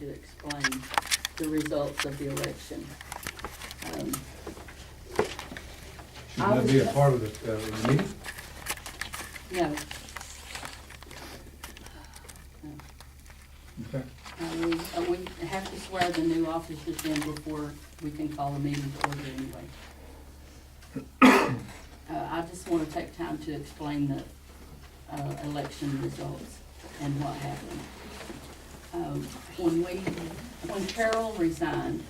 to explain the results of the election. Should that be a part of the meeting? No. Okay. We have to swear the new officers in before we can call a meeting to order anyway. I just want to take time to explain the election results and what happened. When Carol resigned,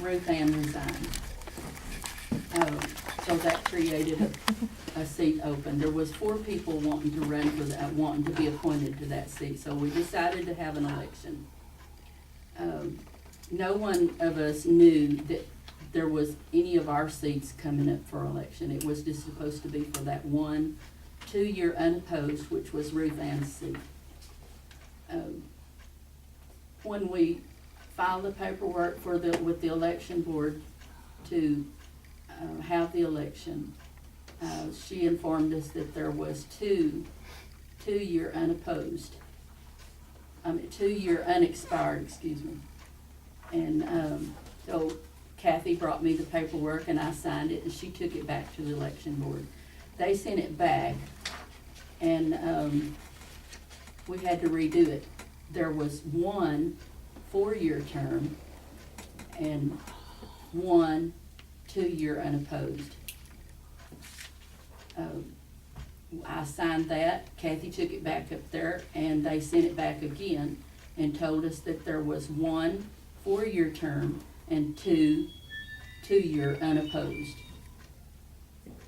Ruth Ann resigned. So that created a seat open. There was 4 people wanting to run for that, wanting to be appointed to that seat. So we decided to have an election. No one of us knew that there was any of our seats coming up for election. It was just supposed to be for that one 2-year unopposed, which was Ruth Ann's seat. When we filed the paperwork with the election board to have the election, she informed us that there was 2-year unopposed, 2-year unexpired, excuse me. And so Kathy brought me the paperwork and I signed it, and she took it back to the election board. They sent it back, and we had to redo it. There was 1 4-year term and 1 2-year unopposed. I signed that. Kathy took it back up there, and they sent it back again and told us that there was 1 4-year term and 2 2-year unopposed.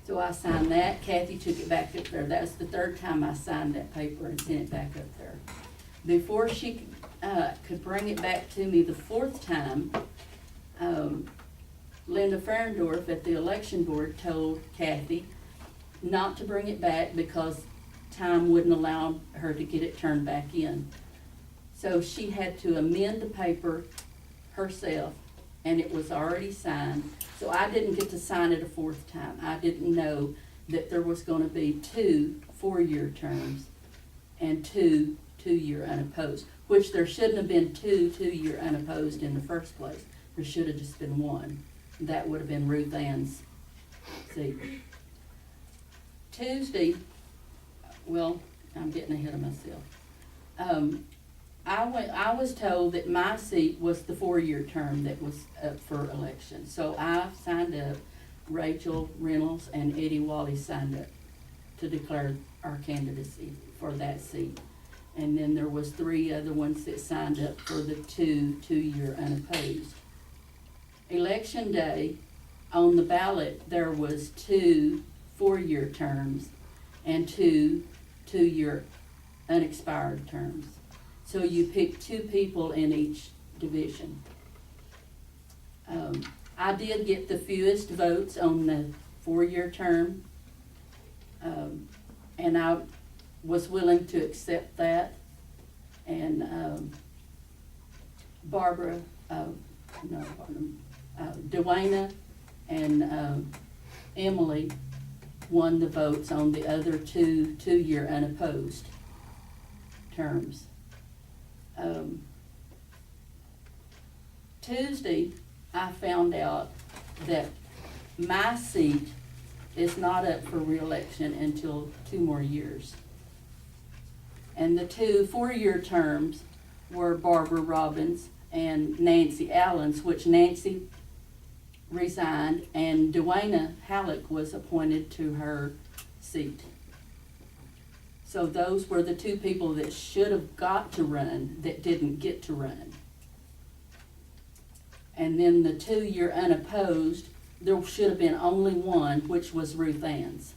So I signed that. Kathy took it back up there. That was the 3rd time I signed that paper and sent it back up there. Before she could bring it back to me the 4th time, Linda Ferendorf at the election board told Kathy not to bring it back because time wouldn't allow her to get it turned back in. So she had to amend the paper herself, and it was already signed. So I didn't get to sign it a 4th time. I didn't know that there was going to be 2 4-year terms and 2 2-year unopposed, which there shouldn't have been 2 2-year unopposed in the first place. There should have just been 1. That would have been Ruth Ann's seat. Tuesday, well, I'm getting ahead of myself. I was told that my seat was the 4-year term that was up for election. So I signed up. Rachel Reynolds and Eddie Wally signed up to declare our candidacy for that seat. And then there was 3 other ones that signed up for the 2 2-year unopposed. Election day, on the ballot, there was 2 4-year terms and 2 2-year unexpired terms. So you pick 2 people in each division. I did get the fewest votes on the 4-year term, and I was willing to accept that. And Dwayna and Emily won the votes on the other 2 2-year unopposed terms. Tuesday, I found out that my seat is not up for re-election until 2 more years. And the 2 4-year terms were Barbara Robbins and Nancy Allen's, which Nancy resigned, and Dwayna Halleck was appointed to her seat. So those were the 2 people that should have got to run that didn't get to run. And then the 2-year unopposed, there should have been only 1, which was Ruth Ann's.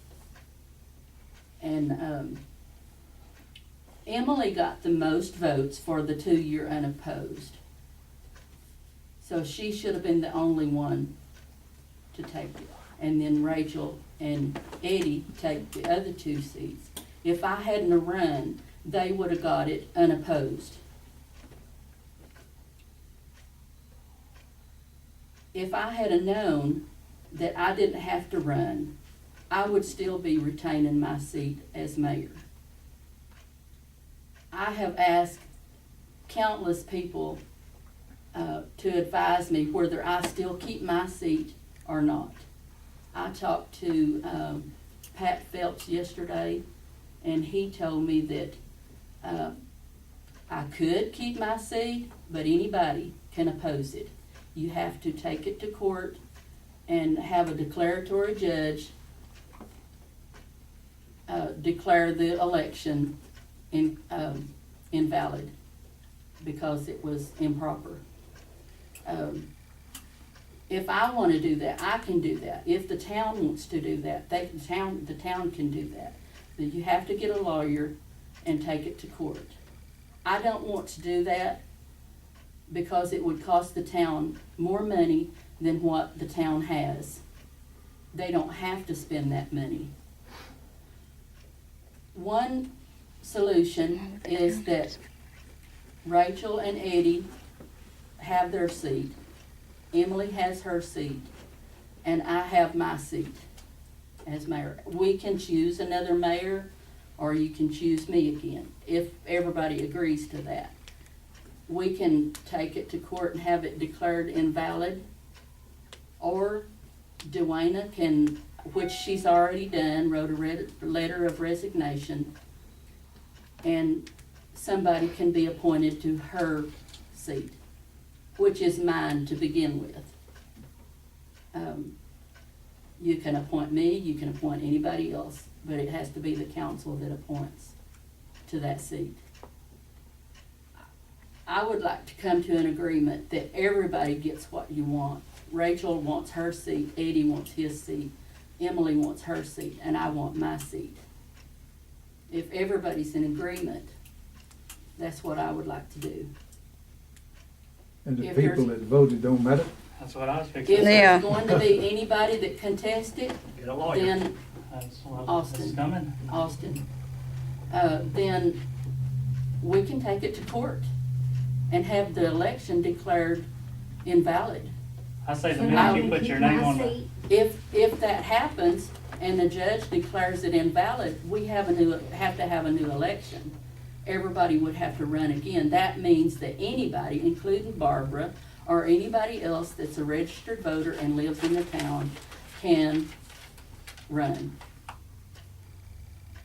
And Emily got the most votes for the 2-year unopposed. So she should have been the only one to take it. And then Rachel and Eddie take the other 2 seats. If I hadn't have run, they would have got it unopposed. If I had known that I didn't have to run, I would still be retaining my seat as mayor. I have asked countless people to advise me whether I still keep my seat or not. I talked to Pat Phelps yesterday, and he told me that I could keep my seat, but anybody can oppose it. You have to take it to court and have a declaratory judge declare the election invalid because it was improper. If I want to do that, I can do that. If the town wants to do that, the town can do that. But you have to get a lawyer and take it to court. I don't want to do that because it would cost the town more money than what the town has. They don't have to spend that money. One solution is that Rachel and Eddie have their seat, Emily has her seat, and I have my seat as mayor. We can choose another mayor, or you can choose me again, if everybody agrees to that. We can take it to court and have it declared invalid, or Dwayna can, which she's already done, wrote a letter of resignation, and somebody can be appointed to her seat, which is mine to begin with. You can appoint me, you can appoint anybody else, but it has to be the council that appoints to that seat. I would like to come to an agreement that everybody gets what you want. Rachel wants her seat, Eddie wants his seat, Emily wants her seat, and I want my seat. If everybody's in agreement, that's what I would like to do. And the If people there's- that voted don't matter? That's what I was fixing. If to say. there's going to be anybody that contests it, Get a lawyer. then That's what Austin. is coming. Austin, then we can take it to court and have the election declared invalid. I say the So minute I you can put keep your name my on the, seat? If that happens and the judge declares it invalid, we have to have a new election. Everybody would have to run again. That means that anybody, including Barbara, or anybody else that's a registered voter and lives in the town, can run.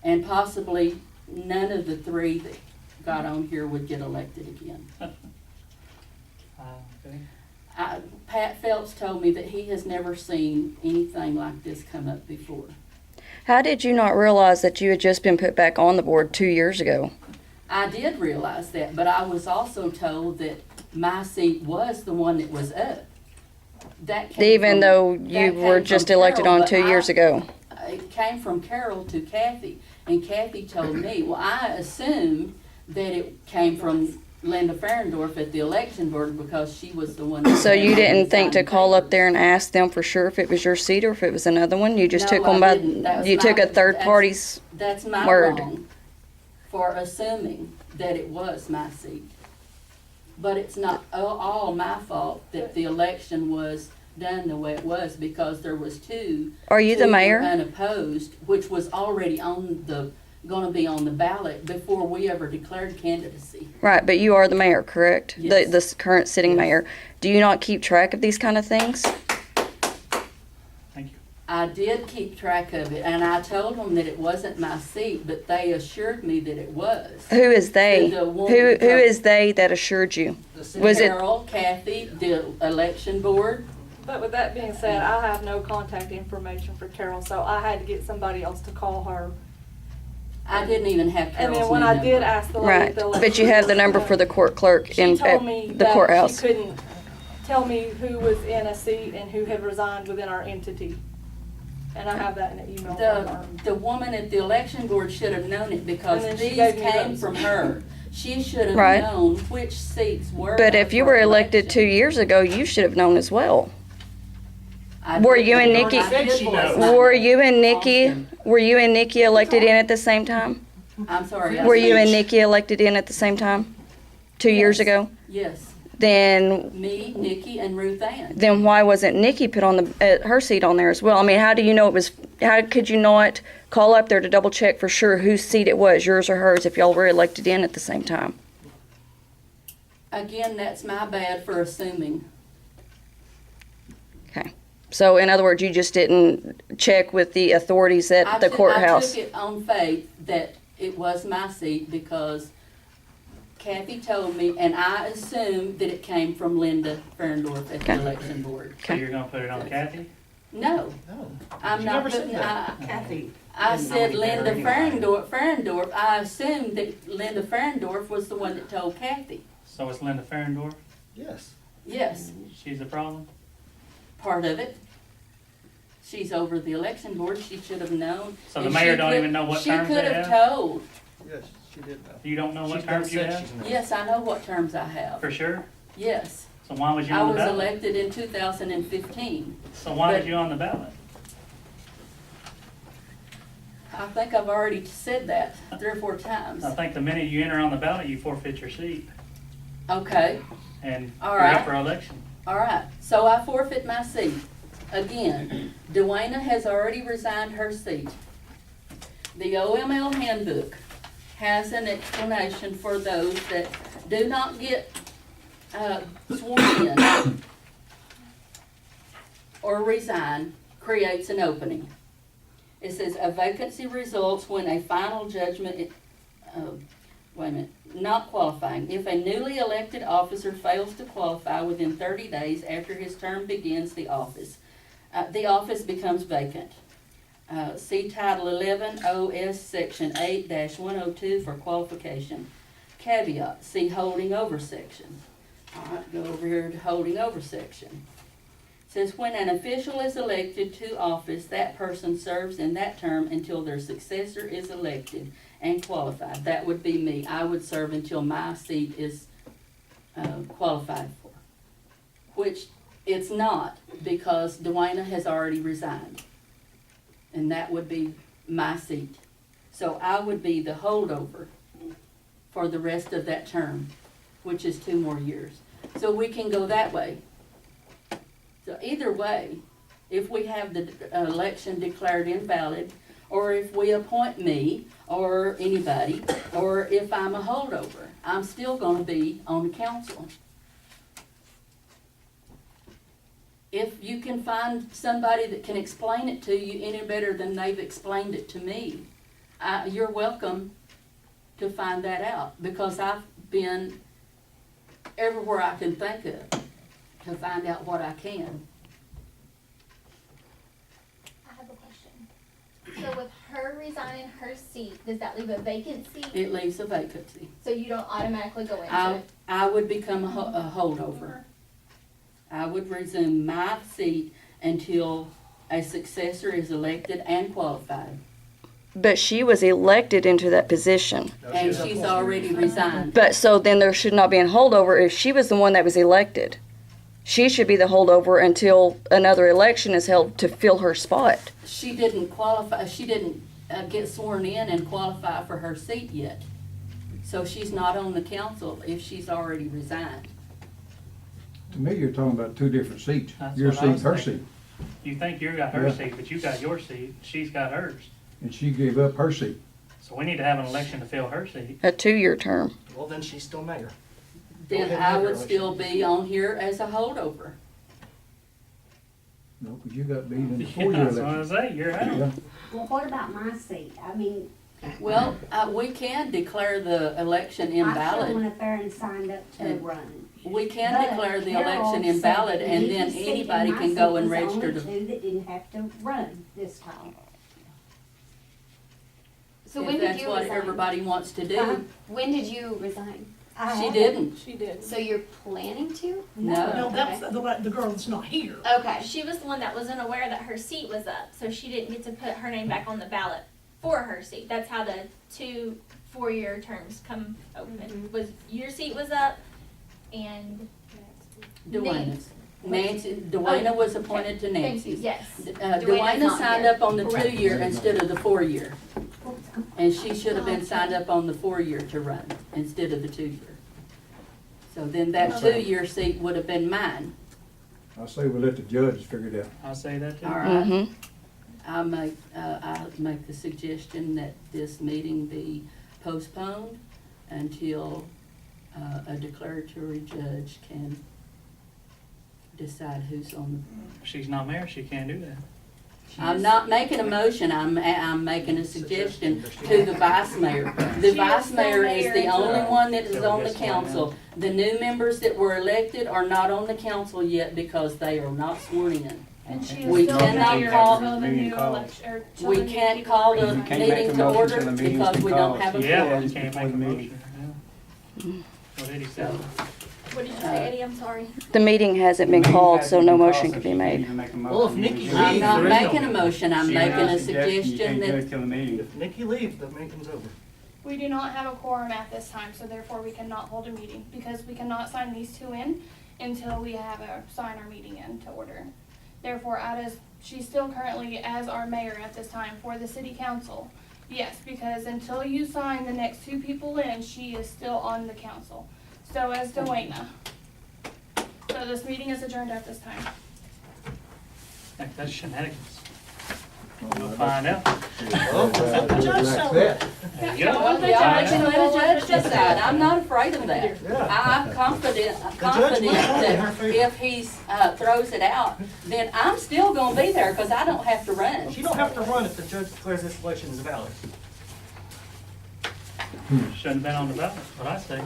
And possibly none of the three that got on here would get elected again. okay. Pat Phelps told me that he has never seen anything like this come up before. How did you not realize that you had just been put back on the board 2 years ago? I did realize that, but I was also told that my seat was the one that was up. That came Even from- though that you came were from just elected Carol, on but 2 years ago. It came from Carol to Kathy, and Kathy told me, well, I assumed that it came from Linda Ferendorf at the election board because she was the one. So you didn't think to signed call up papers. there and ask them for sure if it was your seat or if it was another one? You just No, took them I by, didn't. That was you took my- a third that's- party's, That's my word. wrong for assuming that it was my seat. But it's not all my fault that the election was done the way it was, because there was two. Are you the two mayor? Unopposed, which was already gonna be on the ballot before we ever declared candidacy. Right, but you are the mayor, correct? Yes. The current sitting Yes. mayor. Do you not keep track of these kind of things? Thank you. I did keep track of it, and I told them that it wasn't my seat, but they assured me that it was. Who is they? The one- Who is they that assured you? Was it- Carol, Kathy, the election board. But with that being said, I have no contact information for Carol, so I had to get somebody else to call her. I didn't even have And Carol's then when new I did number. ask the lady Right, at the but you have the number for the court clerk she in told me the that courthouse. she couldn't tell me who was in a seat and who had resigned within our entity. And I have that in an email from her. The woman at the election board should have known it because And then she these gave me came those. from her. She should have Right. known which seats were. But up if you for were elected election. 2 years ago, you should have known as well. I Were did- you and I Nikki- did Said she voice knows. my- Were you and Nikki, Austin. were you and Nikki elected in at the same time? I'm sorry. I Were you said- and Nikki elected in at the same time? 2 years Yes. ago? Yes, Then, me, Nikki, and Ruth Ann. then why wasn't Nikki put on her seat on there as well? I mean, how do you know it was, how could you not call up there to double check for sure whose seat it was, yours or hers, if y'all were elected in at the same time? Again, that's my bad for assuming. Okay. So in other words, you just didn't check with the authorities at the I courthouse? took it on faith that it was my seat because Kathy told me, and I assumed that it came from Linda Ferndorf at the Okay. election board. So you're gonna put it on Kathy? No, No. I'm She not never said putting, that. Kathy. I didn't know said any better Linda anyway. Ferndorf. I assumed that Linda Ferndorf was the one that told Kathy. So it's Linda Ferndorf? Yes. Yes, She's the problem? part of it. She's over the election board. She should have known. So the And mayor she don't could- even know what she terms could they have have? told. Yes, she did know. You don't know what She's never terms you said have? she's known. Yes, I know what terms I have. For sure? Yes. So why was you I on the was ballot? elected in 2015. So why but- was you on the ballot? I think I've already said that 3 or 4 times. I think the minute you enter on the ballot, you forfeit your seat Okay, and All you're up right. for election. all right. So I forfeit my seat. Again, Dwayna has already resigned her seat. The OML handbook has an explanation for those that do not get sworn in or resign, creates an opening. It says a vacancy results when a final judgment, wait a minute, not qualifying. If a newly elected officer fails to qualify within 30 days after his term begins the office becomes vacant. See Title 11 OS Section 8-102 for qualification. Caveat, see holding over section. All right, go over here to holding over section. Says when an official is elected to office, that person serves in that term until their successor is elected and qualified. That would be me. I would serve until my seat is qualified for. Which it's not, because Dwayna has already resigned. And that would be my seat. So I would be the holdover for the rest of that term, which is 2 more years. So we can go that way. So either way, if we have the election declared invalid, or if we appoint me, or anybody, or if I'm a holdover, I'm still gonna be on the council. If you can find somebody that can explain it to you any better than they've explained it to me, you're welcome to find that out, because I've been everywhere I can think of to find out what I can. I have a question. So with her resigning her seat, does that leave a vacancy? It leaves a vacancy. So you don't automatically go into I, it? I would become a holdover. I would resume my seat until a successor is elected and qualified. But she was elected into that position. No, And was she's appointed. already resigned. But so then there should not be a holdover if she was the one that was elected. She should be the holdover until another election is held to fill her spot. She didn't qualify, she didn't get sworn in and qualify for her seat yet. So she's not on the council if she's already resigned. To me, you're talking about 2 different seats. That's Your what I seat, was her thinking. seat. You think you got her Yeah. seat, but you got your seat, she's got hers. And she gave up her seat. So we need to have an election to fill her seat. A 2-year term. Well, then she's still mayor. Then ahead and I have your would still be on here as a holdover. No, because you got beat in the Yeah, 4-year that's what I election. say, you're out. Yeah. Well, what about my seat? I mean, Well, we can declare the election I still invalid. went up there and signed up to And run. We can But declare the Carol election said invalid, that and then Nikki's seat anybody and my can go seat and was the register only to. 2 that didn't have to run this time. So when If did that's you what resign? everybody wants to Huh? do. When did you resign? I She haven't. didn't. She did. So you're planning to? No. No, that's the girl that's not here. Okay. She was the one that wasn't aware that her seat was up, so she didn't get to put her name back on the ballot for her seat. That's how the 2 4-year terms come open. Was your seat was up, and Dwayna's. Nancy, Dwayna was appointed to Thank you, Nancy's. yes. Dwayna Dwayna's not signed here. up on the Correct. 2-year instead of the 4-year. And she should have been signed up on the 4-year to run instead of the 2-year. So then that 2-year seat would have been mine. I say we let the judges figure it out. I'll say that too. All right. Mm-hmm. I make the suggestion that this meeting be postponed until a declaratory judge can decide who's on If she's not mayor, she can't do that. the, I'm not making a motion, I'm making a suggestion to the vice mayor. The vice mayor is the only one that is on the council. The new members that were elected are not on the council yet because they are not sworn in. And she We is still cannot mayor call- until the new election, or till We the new can't people call are the resigning. can't make meeting a to motion order till the meeting's because been we don't called. have a Yeah, quorum. you can't make a Before the meeting. motion. Yeah. What did he say? What did you say, Eddie? I'm sorry. The meeting hasn't been The meeting called, so hasn't no been motion called, can so be she can't made. even make a Well, if motion. Nikki She- I'm leaves, not there is no making a motion, I'm she making has a suggestion, you suggestion can't do that, it till the meeting. if Nikki leaves, the meeting's over. We do not have a quorum at this time, so therefore we cannot hold a meeting, because we cannot sign these two in until we have sign our meeting in to order. Therefore, she's still currently as our mayor at this time for the city council. Yes, because until you sign the next two people in, she is still on the council. So as Dwayna. So this meeting is adjourned at this time. That's shenanigans. We'll find out. Let the judge settle it. There you go. well, yeah, I can let a judge decide, I'm not afraid of that. Yeah. I'm confident judge will hold in her favor. if he throws it out, then I'm still gonna be there, cause I don't have to run. She don't have to run if the judge declares this election is valid. Shouldn't have been on the ballot, what I say.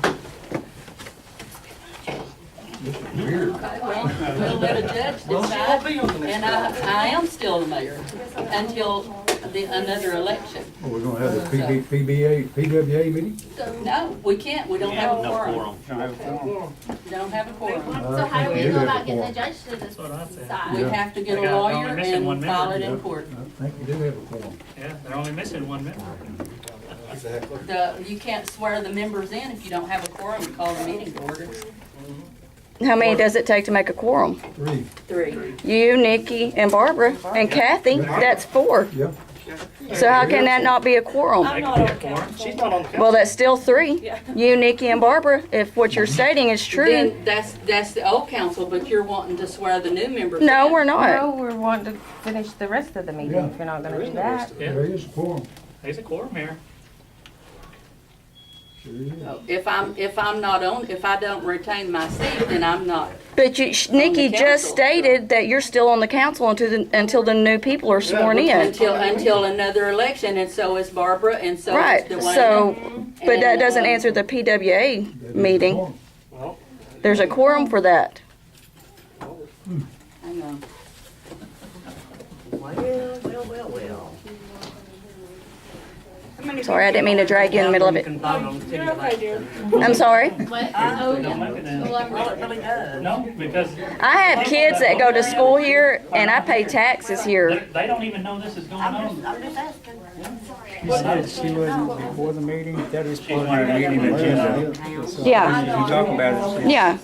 Weird. Okay, well, we'll let a judge Well, she won't decide, be on the next and election. I am still the mayor until another election. Well, we're gonna have the PWA meeting? No, we can't, we don't have a quorum. Don't have a quorum. Don't have a quorum. So how do we go about getting the judge to That's what I said. We decide? have to get a They got- lawyer only missing one and member. file it in Yeah. court. I think you do have a quorum. Yeah, they're only missing one member. You can't swear the members in if you don't have a quorum to call the meeting to order. How many does it take to make a quorum? 3, 3. You, Nikki, and Barbara, and Kathy, that's 4. yeah. So how can that not be a quorum? I'm They not can on be a quorum. council. She's not on the council. Well, that's still 3. Yeah. You, Nikki, and Barbara, if what you're stating is true. Then that's the old council, but you're wanting to swear the new members in. No, we're not. No, we're wanting to finish the rest of the meeting, Yeah. if you're not There gonna is do no that. rest of it. Yeah. There is a quorum. There's a quorum here. Sure is. So if I'm not on, if I don't retain my seat, then I'm not. But Nikki just council. stated that you're still on the council until the new people are sworn in. Until another election, and so is Barbara, and so Right, is Dwayne. so, but that And, doesn't answer the PWA That is a meeting. quorum. Well, There's a quorum for that. Hang on. Sorry, I didn't mean to drag you in the middle of it. You can vote on the You're ticket. okay, dear. I'm sorry. What? Oh, Don't yeah. make it then. Well, I'm- No, because I have kids that go to school here and I pay taxes here. they don't even know this is going on. She said she wasn't before the meeting, that is part of the meeting agenda. Yeah, You talk about it. yeah,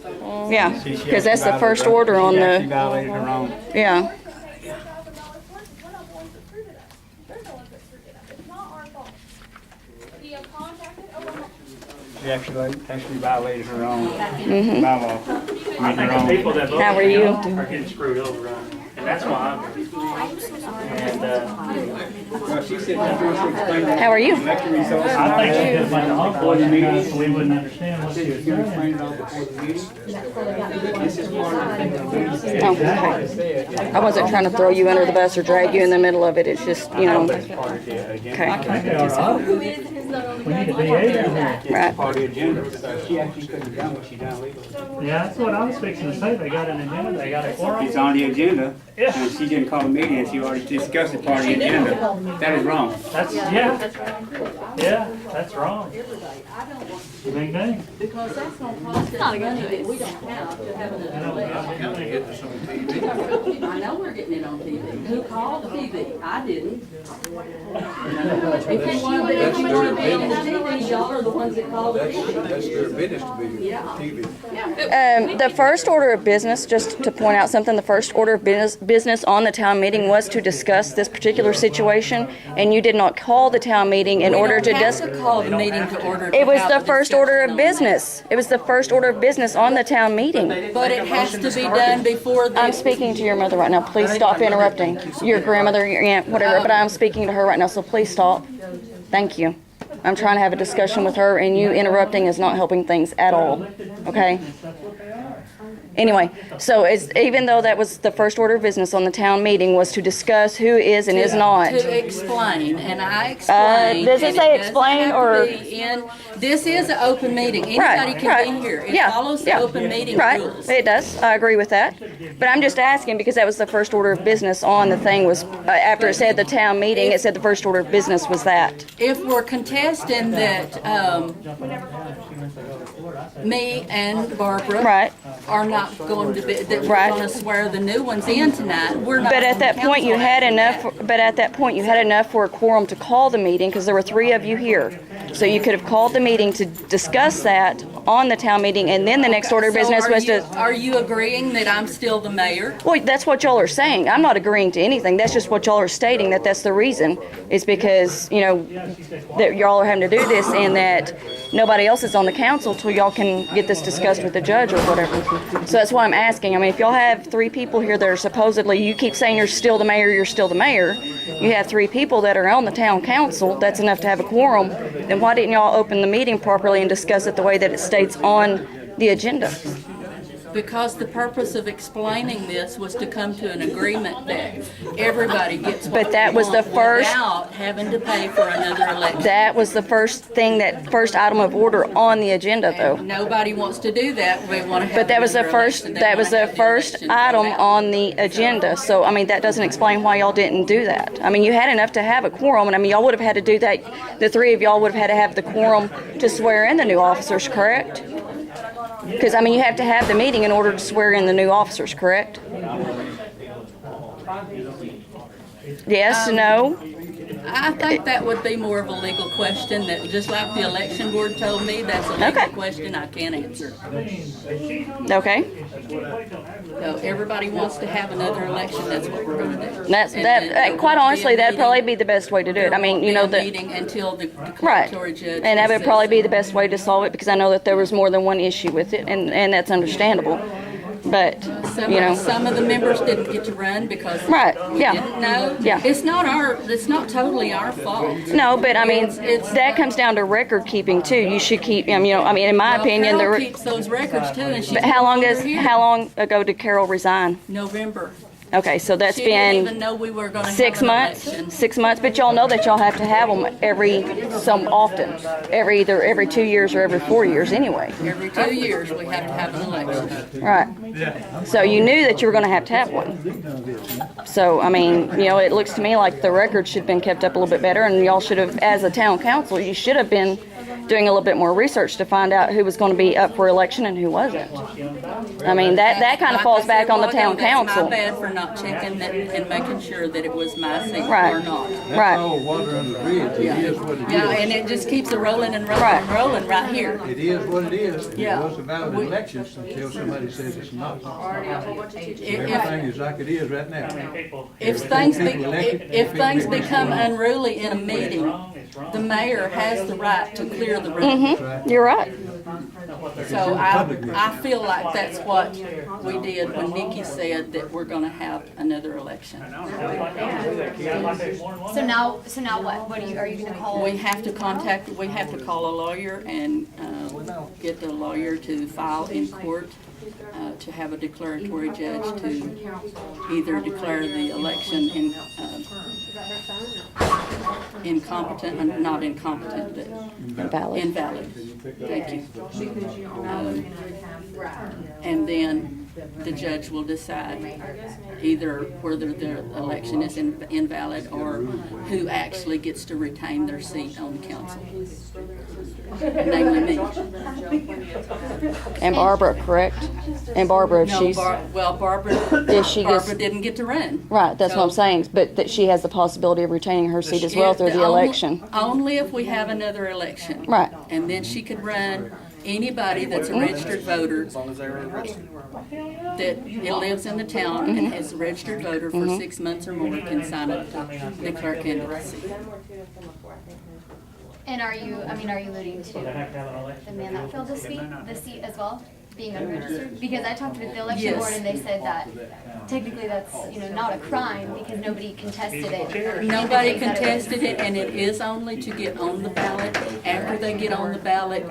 yeah, She- she because that's the actually first violated- order on She actually the, violated her own. yeah. $1,000 worth, we're not the ones that screwed it up. They're the ones that screwed it up. It's not our fault. We have contacted, She actually violated her own Mhm. bylaw. I I mean, think her the own. people that vote How are for you? him are getting screwed over, and that's why And, Well, she said she wants to explain that. How are you? Election results. I think she just went to humble Before the meeting. so we wouldn't understand what she was She was gonna explain saying. it all before the meeting. This is part of the thing that we Oh, okay. I wasn't trying to throw you under the bus or drag you in the middle of it. It's just, you know, That's part of the agenda. okay, I think they are. We need to be able to. It's right. part of the agenda, so she actually couldn't have done what she done legally. Yeah, that's what I was fixing to say. They got an agenda, they got a quorum. It's on the agenda, Yeah. and she didn't call a meeting, and she already discussed it part of the agenda. That is wrong. That's, yeah. Yeah, that's wrong. Big thing. Because that's gonna cost us money that we don't have to have an election. I know we're getting it on TV. Who called TV? I didn't. If you wanna be on TV, y'all are the ones that called the TV. That's their business to be Yeah. TV. The first order of business, just to point out something, the first order of business on the town meeting was to discuss this particular situation, and you did not call the town meeting in order to We don't dis- have to call the meeting to order. to It was have the first order of discussion on business. It was the first order of business on the town meeting. that. But it has to be done before the. I'm speaking to your mother right now. Please stop interrupting. Your grandmother, your aunt, whatever, but I'm speaking to her right now, so please stop. Thank you. I'm trying to have a discussion with her, and you interrupting is not helping things at all. Okay? Anyway, so even though that was the first order of business on the town meeting was to discuss who is and is not. To explain, and I explained. Does it and say doesn't explain have to or- be this is an open meeting. Right, Anybody right. can be here. It Yeah, follows the yeah. open meeting Right, rules. it does. I agree with that. But I'm just asking because that was the first order of business on the thing was, after it said the town meeting, it said the first order of business was that. If we're contesting that, me and Barbara Right. are not going to be, that we're Right. gonna swear the new ones in tonight, we're not. But at on that point, you council had after enough, that. but at that point, you had enough for a quorum to call the meeting because there were 3 of you here. So you could have called the meeting to discuss that on the town meeting, and then the next order of business was to. Are you agreeing that I'm still the mayor? Well, that's what y'all are saying. I'm not agreeing to anything. That's just what y'all are stating, that that's the reason. Is because, that y'all are having to do this and that nobody else is on the council till y'all can get this discussed with the judge or whatever. So that's why I'm asking. I mean, if y'all have 3 people here that are supposedly, you keep saying you're still the mayor, you're still the mayor. You have 3 people that are on the town council, that's enough to have a quorum. Then why didn't y'all open the meeting properly and discuss it the way that it states on the agenda? Because the purpose of explaining this was to come to an agreement that everybody gets what But that they was the want first- without having to pay for another election. That was the first thing, that first item of order on the agenda, though. Nobody wants to do that. We want to have. But that was the another first, election. They that was wanna the have first election item without- on the agenda. So, I mean, that doesn't explain why y'all didn't do that. I mean, you had enough to have a quorum, and I mean, y'all would have had to do that. The 3 of y'all would have had to have the quorum to swear in the new officers, correct? Because, I mean, you have to have the meeting in order to swear in the new officers, correct? Yes, no? I think that would be more of a legal question that, just like the election board told me, that's a legal Okay. question I can't answer. Okay. So everybody wants to have another election, that's what we're gonna do. That's, And that, then quite there won't honestly, be a that'd probably meeting. be the best way to do it. I mean, There won't the. be a meeting until the Right, declaratory judge. and that would says probably be so. the best way to solve it, because I know that there was more than one issue with it, and that's understandable. But, Some of the members didn't get to run because Right, we yeah. didn't know. Yeah. It's not totally our fault. No, but I mean, It's- that comes down to record keeping too. You should keep, in my Well, opinion, Carol the. keeps those records too, and she's But no longer here. how long ago did Carol resign? November. Okay, so that's She didn't even been know we were gonna have 6 an months. election. 6 months, but y'all know that y'all have to have them often, either every 2 years or every 4 years anyway. Every 2 years, we have to have an election. Right. So you knew that you were going to have one. So, I mean, it looks to me like the record should have been kept up a little bit better, and y'all should have, as a town council, you should have been doing a little bit more research to find out who was going to be up for election and who wasn't. I mean, that kind of Like falls I back said a on the while town ago, that's council. my bad for not checking that and making sure that it was my seat Right. or not. That's Right. all water under the bridge. It is what it Yeah, is. and it just keeps it rolling and rolling Right. and rolling right here. It is what it is. It Yeah. was a valid election until somebody says it's not. If, Everything is like it is right now. if things become unruly in a meeting, the mayor has the right to clear the room. You're right. So I feel like that's what we did when Nikki said that we're gonna have another election. So now what? Are you gonna call? We have to call a lawyer and get the lawyer to file in court to have a declaratory judge to either declare the election not incompetent, but invalid. Thank you. And then the judge will decide either whether the election is invalid or who actually gets to retain their seat on the council. Namely me. And Barbara, correct? And Barbara, if No, she's. Barbara didn't get to run. Right, that's what I'm So- saying, but that she has the possibility of retaining her seat as well through the election. Only if we have another election. Right. And then she could run anybody that's a registered voter that lives in the town and is a registered voter for 6 months or more can sign up to declare candidacy. And are you alluding to the man that filled the seat as well? being unregistered? Because I talked with the election Yes. board and they said that technically that's, not a crime because nobody contested it. or Nobody indicated that it was- contested it, and it is only to get on the ballot. After they get on the ballot,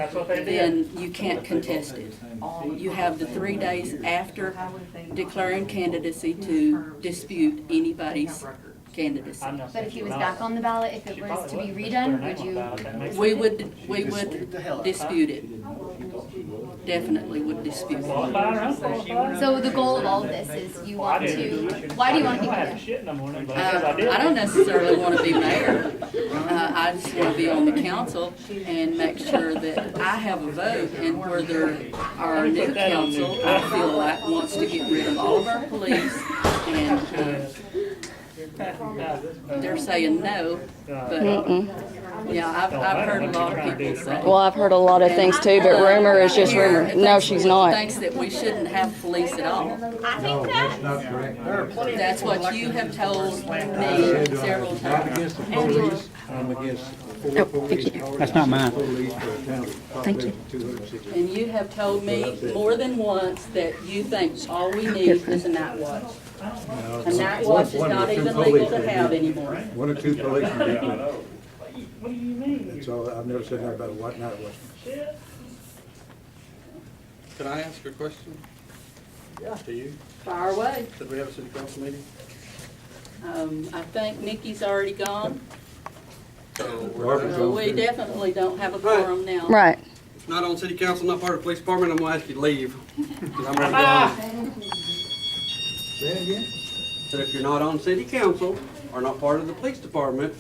then you can't contest it. You have the 3 days after declaring candidacy to dispute anybody's candidacy. But if he was back on the ballot, if it was to be redone, would you? We would dispute it. Definitely would dispute it. So the goal of all of this is you want to, why do you want to be mayor? I don't necessarily want to be mayor. I just want to be on the council and make sure that I have a vote, and where there are new council, I feel like wants to get rid of all of our police, and they're saying no, but, yeah, I've heard a lot of people say. Well, I've heard a lot of things too, but rumor is just rumor. No, she's not. Thinks that we shouldn't have police at all. No, that's not correct. That's what you have told me several I'm times. against the police, I'm against Oh, four thank police you. cars. That's not mine. Police for a town of Thank you. population of 260. And you have told me more than once that you think all we need is a night watch. No, A night watch is one or not two even police legal to would have be- anymore. One or two police would be good. What do you mean? That's all, I've never said nothing about a white night watch. Can I ask a question? Yeah. To you? Fire away. Did we have a city council meeting? I think Nikki's already gone, So Barbara's so on we too. definitely don't have a quorum now. Right. if not on city council, not part of the police department, I'm gonna ask you to leave. 'Cause I'm ready to go home. Say it again? That if you're not on city council or not part of the police department,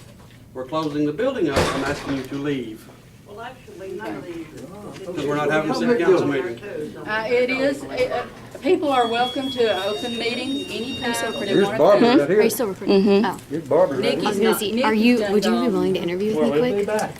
we're closing the building up. I'm asking you to leave. Well, actually, none of these. Because we're not having a city council meeting. It is, people are welcome to an open meeting anytime they Here's want Barbara to. right here. still recording? Mm-hmm. Oh. Here's Barbara right Nikki's here. not, Nikki's done gone. willing to interview Well, we'll be back.